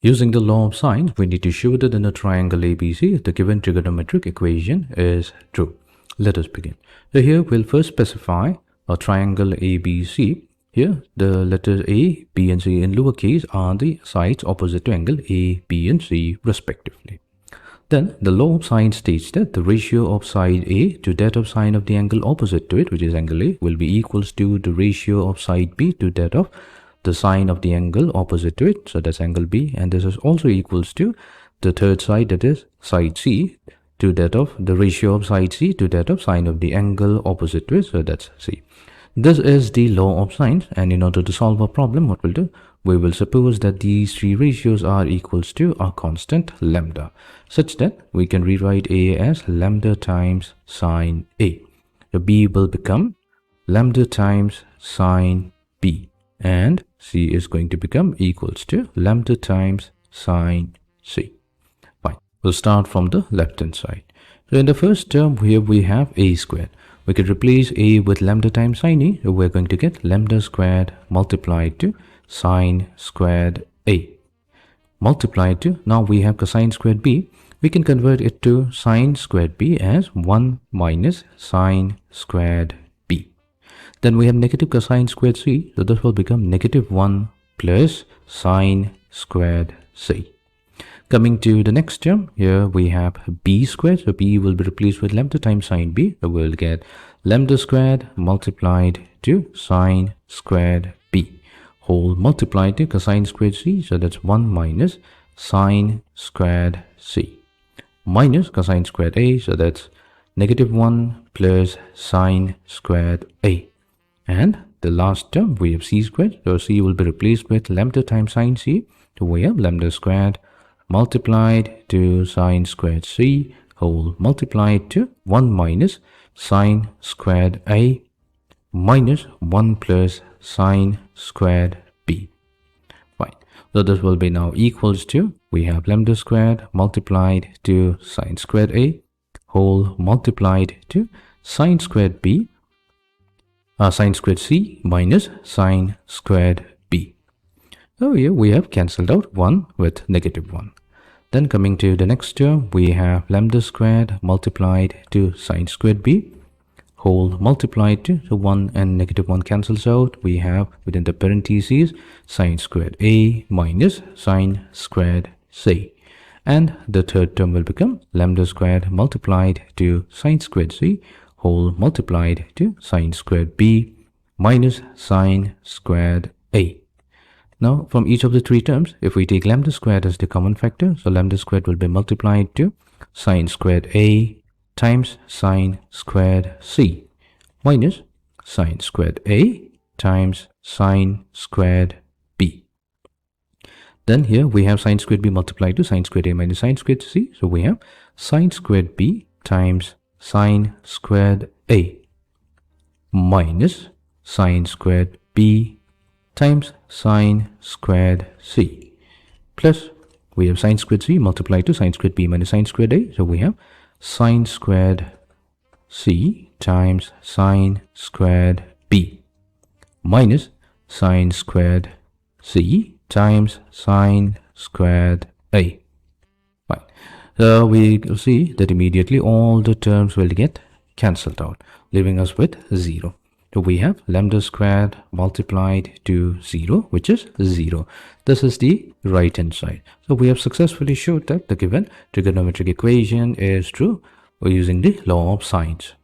Using the law of sines, we need to show that in a triangle ABC, the given trigonometric equation is true. Let us begin. So here we'll first specify a triangle ABC. Here the letters A, B and C in lowercase are the sides opposite to angle A, B and C respectively. Then the law of sine states that the ratio of side A to that of sine of the angle opposite to it, which is angle A, will be equals to the ratio of side B to that of the sine of the angle opposite to it, so that's angle B, and this is also equals to the third side, that is side C, to that of the ratio of side C to that of sine of the angle opposite to it, so that's C. This is the law of sines, and in order to solve our problem, what we'll do, we will suppose that these three ratios are equals to a constant lambda, such that we can rewrite A as lambda times sine A. So B will become lambda times sine B, and C is going to become equals to lambda times sine C. Fine. We'll start from the left hand side. So in the first term here we have A squared. We could replace A with lambda times sine A. So we're going to get lambda squared multiplied to sine squared A. Multiplied to, now we have cosine squared B. We can convert it to sine squared B as 1 minus sine squared B. Then we have negative cosine squared C, so this will become negative 1 plus sine squared C. Coming to the next term, here we have B squared, so B will be replaced with lambda times sine B, so we'll get lambda squared multiplied to sine squared B, whole multiplied to cosine squared C, so that's 1 minus sine squared C, minus cosine squared A, so that's negative 1 plus sine squared A. And the last term we have C squared, so C will be replaced with lambda times sine C, so we have lambda squared multiplied to sine squared C, whole multiplied to 1 minus sine squared A minus 1 plus sine squared B. Fine. So this will be now equals to, we have lambda squared multiplied to sine squared A, whole multiplied to sine squared B, sine squared C minus sine squared B. So here we have cancelled out 1 with negative 1. Then coming to the next term, we have lambda squared multiplied to sine squared B, whole multiplied to, so 1 and negative 1 cancels out. We have within the parentheses sine squared A minus sine squared C. And the third term will become lambda squared multiplied to sine squared C, whole multiplied to sine squared B minus sine squared A. Now from each of the three terms, if we take lambda squared as the common factor, so lambda squared will be multiplied to sine squared A times sine squared C minus sine squared A times sine squared B. Then here we have sine squared B multiplied to sine squared A minus sine squared C, so we have sine squared B times sine squared A minus sine squared B times sine squared C, plus we have sine squared C multiplied to sine squared B minus sine squared A, so we have sine squared C times sine squared B minus sine squared C times sine squared A. Fine. So we will see that immediately all the terms will get cancelled out, leaving us with 0. So we have lambda squared multiplied to 0, which is 0. This is the right hand side. So we have successfully showed that the given trigonometric equation is true using the law of sines.